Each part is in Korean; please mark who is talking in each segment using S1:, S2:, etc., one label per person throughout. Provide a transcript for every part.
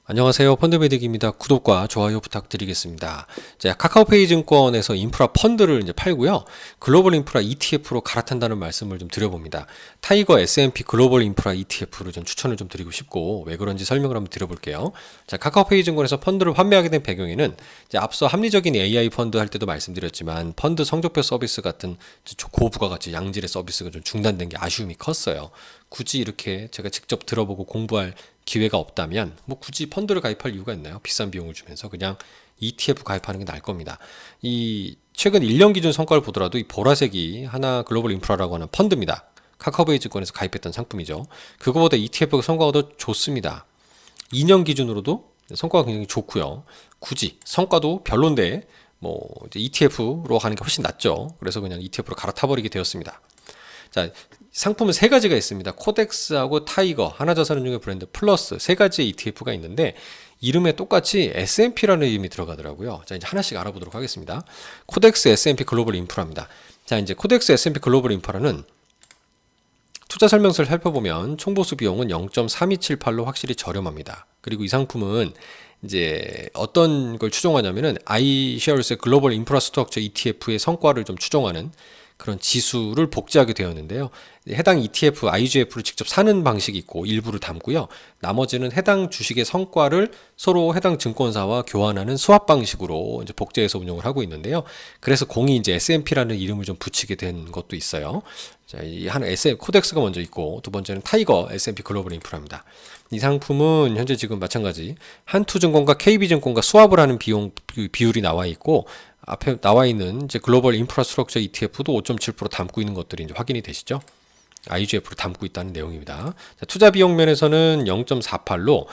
S1: 안녕하세요. 펀드메딕입니다. 구독과 좋아요 부탁드리겠습니다. 자, 카카오페이 증권에서 인프라 펀드를 이제 팔고요. 글로벌 인프라 ETF로 갈아탄다는 말씀을 좀 드려봅니다. 타이거 S&P 글로벌 인프라 ETF를 좀 추천을 좀 드리고 싶고, 왜 그런지 설명을 한번 드려볼게요. 자, 카카오페이 증권에서 펀드를 판매하게 된 배경에는 이제 앞서 합리적인 AI 펀드 할 때도 말씀드렸지만, 펀드 성적표 서비스 같은 고부가가치 양질의 서비스가 좀 중단된 게 아쉬움이 컸어요. 굳이 이렇게 제가 직접 들어보고 공부할 기회가 없다면 뭐 굳이 펀드를 가입할 이유가 있나요? 비싼 비용을 주면서 그냥 ETF 가입하는 게 나을 겁니다. 이 최근 1년 기준 성과를 보더라도 이 보라색이 하나 글로벌 인프라라고 하는 펀드입니다. 카카오페이 증권에서 가입했던 상품이죠. 그거보다 ETF가 성과가 더 좋습니다. 2년 기준으로도 성과가 굉장히 좋고요. 굳이 성과도 별론데 뭐 이제 ETF로 가는 게 훨씬 낫죠. 그래서 그냥 ETF로 갈아타버리게 되었습니다. 자, 상품은 세 가지가 있습니다. 코덱스하고 타이거, 하나자산운용의 브랜드 플러스 세 가지의 ETF가 있는데 이름에 똑같이 S&P라는 이름이 들어가더라고요. 자, 이제 하나씩 알아보도록 하겠습니다. 코덱스 S&P 글로벌 인프라입니다. 자, 이제 코덱스 S&P 글로벌 인프라는 투자 설명서를 살펴보면 총보수 비용은 0.3278로 확실히 저렴합니다. 그리고 이 상품은 이제 어떤 걸 추종하냐면은 iShares의 글로벌 인프라스트럭처 ETF의 성과를 좀 추종하는 그런 지수를 복제하게 되었는데요. 해당 ETF, IGF를 직접 사는 방식이 있고 일부를 담고요. 나머지는 해당 주식의 성과를 서로 해당 증권사와 교환하는 스왑 방식으로 이제 복제해서 운영을 하고 있는데요. 그래서 공이 이제 S&P라는 이름을 좀 붙이게 된 것도 있어요. 자, 이 하나 코덱스가 먼저 있고 두 번째는 타이거 S&P 글로벌 인프라입니다. 이 상품은 현재 지금 마찬가지 한투증권과 KB증권과 스왑을 하는 비율이 나와 있고 앞에 나와 있는 이제 글로벌 인프라스트럭처 ETF도 5.7% 담고 있는 것들이 이제 확인이 되시죠? IGF를 담고 있다는 내용입니다. 자, 투자 비용 면에서는 0.48로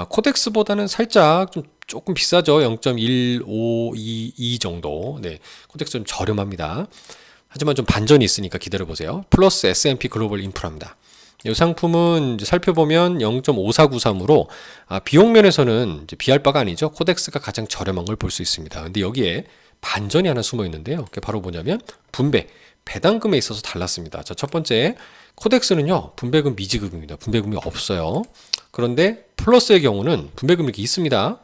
S1: 코덱스보다는 살짝 좀 조금 비싸죠. 0.1522 정도. 네, 코덱스 좀 저렴합니다. 하지만 좀 반전이 있으니까 기다려 보세요. 플러스 S&P 글로벌 인프라입니다. 이 상품은 이제 살펴보면 0.5493으로 비용 면에서는 이제 비할 바가 아니죠. 코덱스가 가장 저렴한 걸 볼 수 있습니다. 근데 여기에 반전이 하나 숨어 있는데요. 그게 바로 뭐냐면 배당금에 있어서 달랐습니다. 자, 첫 번째 코덱스는요, 분배금 미지급입니다. 분배금이 없어요. 그런데 플러스의 경우는 분배금이 이렇게 있습니다.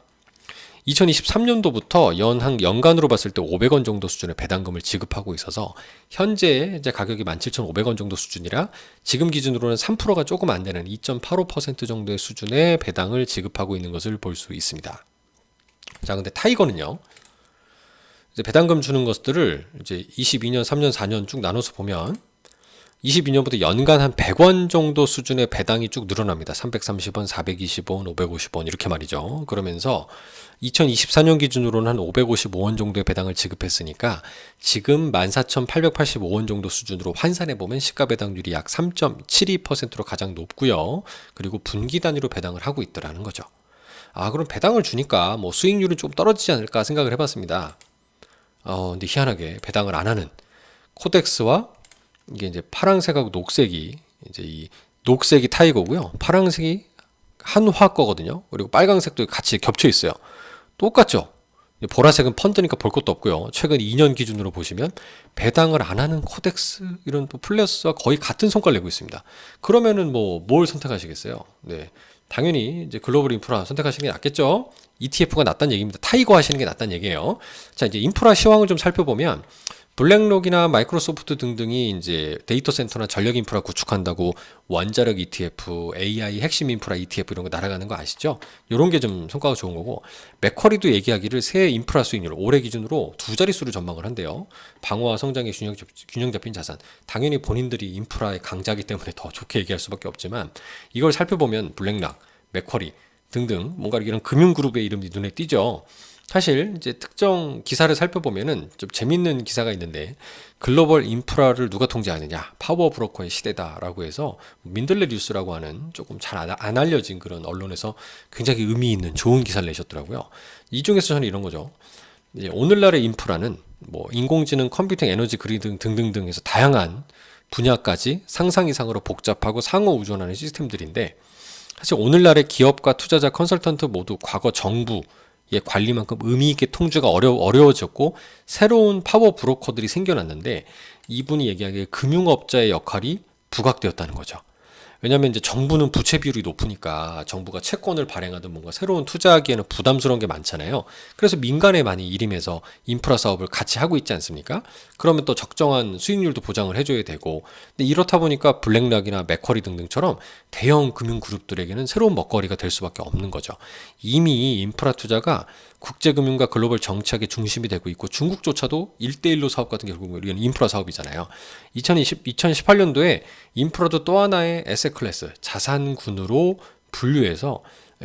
S1: 2023년도부터 연간으로 봤을 때 500원 정도 수준의 배당금을 지급하고 있어서 현재 이제 가격이 17,500원 정도 수준이라 지금 기준으로는 3%가 조금 안 되는 2.85% 정도의 수준의 배당을 지급하고 있는 것을 볼 수 있습니다. 자, 근데 타이거는요. 이제 배당금 주는 것들을 이제 22년, 3년, 4년 쭉 나눠서 보면 22년부터 연간 한 100원 정도 수준의 배당이 쭉 늘어납니다. 330원, 420원, 550원 이렇게 말이죠. 그러면서 2024년 기준으로는 한 555원 정도의 배당을 지급했으니까 지금 14,885원 정도 수준으로 환산해 보면 시가 배당률이 약 3.72%로 가장 높고요. 그리고 분기 단위로 배당을 하고 있더라는 거죠. 그럼 배당을 주니까 뭐 수익률은 좀 떨어지지 않을까 생각을 해봤습니다. 근데 희한하게 배당을 안 하는 코덱스와 이게 이제 파랑색하고 녹색이 이제 이 녹색이 타이거고요. 파랑색이 한화 거거든요. 그리고 빨강색도 같이 겹쳐 있어요. 똑같죠? 보라색은 펀드니까 볼 것도 없고요. 최근 2년 기준으로 보시면 배당을 안 하는 코덱스 이런 플러스와 거의 같은 성과를 내고 있습니다. 그러면은 뭐 뭘 선택하시겠어요? 네. 당연히 이제 글로벌 인프라 선택하시는 게 낫겠죠. ETF가 낫다는 얘기입니다. 타이거 하시는 게 낫다는 얘기예요. 자, 이제 인프라 시황을 좀 살펴보면 블랙록이나 마이크로소프트 등등이 이제 데이터 센터나 전력 인프라 구축한다고 원자력 ETF, AI 핵심 인프라 ETF 이런 거 날아가는 거 아시죠? 이런 게 좀 성과가 좋은 거고, 맥쿼리도 얘기하기를 새 인프라 수익률 올해 기준으로 두 자릿수를 전망을 한대요. 방어와 성장의 균형 잡힌 자산. 당연히 본인들이 인프라의 강자이기 때문에 더 좋게 얘기할 수밖에 없지만 이걸 살펴보면 블랙락, 맥쿼리 등등 뭔가 이런 금융그룹의 이름이 눈에 띄죠. 사실 이제 특정 기사를 살펴보면은 좀 재밌는 기사가 있는데 글로벌 인프라를 누가 통제하느냐 파워 브로커의 시대다라고 해서 민들레 뉴스라고 하는 조금 잘 안 알려진 그런 언론에서 굉장히 의미 있는 좋은 기사를 내셨더라고요. 이 중에서 저는 이런 거죠. 이제 오늘날의 인프라는 뭐 인공지능, 컴퓨팅, 에너지 그리드 등등등 해서 다양한 분야까지 상상 이상으로 복잡하고 상호 의존하는 시스템들인데 사실 오늘날의 기업과 투자자, 컨설턴트 모두 과거 정부 관리만큼 의미 있게 통제가 어려워졌고 새로운 파워 브로커들이 생겨났는데 이분이 얘기하기에 금융업자의 역할이 부각되었다는 거죠. 왜냐하면 이제 정부는 부채 비율이 높으니까 정부가 채권을 발행하든 뭔가 새로운 투자하기에는 부담스러운 게 많잖아요. 그래서 민간에 많이 일임해서 인프라 사업을 같이 하고 있지 않습니까? 그러면 또 적정한 수익률도 보장을 해줘야 되고, 근데 이렇다 보니까 블랙락이나 맥쿼리 등등처럼 대형 금융 그룹들에게는 새로운 먹거리가 될 수밖에 없는 거죠. 이미 인프라 투자가 국제금융과 글로벌 정책의 중심이 되고 있고, 중국조차도 1대1로 사업 같은 게 결국은 이건 인프라 사업이잖아요. 2018년도에 인프라도 또 하나의 에셋 클래스, 자산군으로 분류해서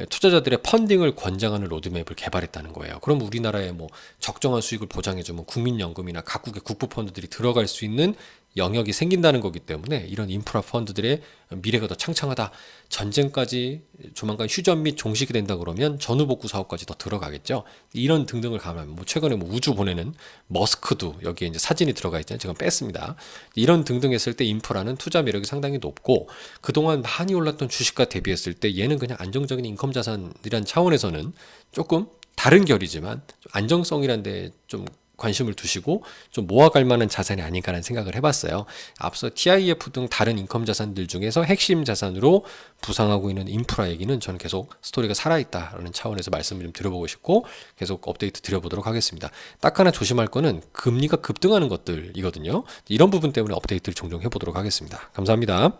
S1: 투자자들의 펀딩을 권장하는 로드맵을 개발했다는 거예요. 그럼 우리나라에 뭐 적정한 수익을 보장해주면 국민연금이나 각국의 국부펀드들이 들어갈 수 있는 영역이 생긴다는 거기 때문에 이런 인프라 펀드들의 미래가 더 창창하다. 전쟁까지 조만간 휴전 및 종식이 된다 그러면 전후복구 사업까지 더 들어가겠죠. 이런 등등을 감안하면 뭐 최근에 뭐 우주 보내는 머스크도 여기에 이제 사진이 들어가 있잖아요. 제가 뺐습니다. 이런 등등 했을 때 인프라는 투자 매력이 상당히 높고, 그동안 많이 올랐던 주식과 대비했을 때 얘는 그냥 안정적인 인컴 자산이란 차원에서는 조금 다른 결이지만 안정성이란 데 좀 관심을 두시고 좀 모아갈 만한 자산이 아닌가라는 생각을 해봤어요. 앞서 TIF 등 다른 인컴 자산들 중에서 핵심 자산으로 부상하고 있는 인프라 얘기는 저는 계속 스토리가 살아있다라는 차원에서 말씀을 좀 드려보고 싶고 계속 업데이트 드려보도록 하겠습니다. 딱 하나 조심할 거는 금리가 급등하는 것들이거든요. 이런 부분 때문에 업데이트를 종종 해보도록 하겠습니다. 감사합니다.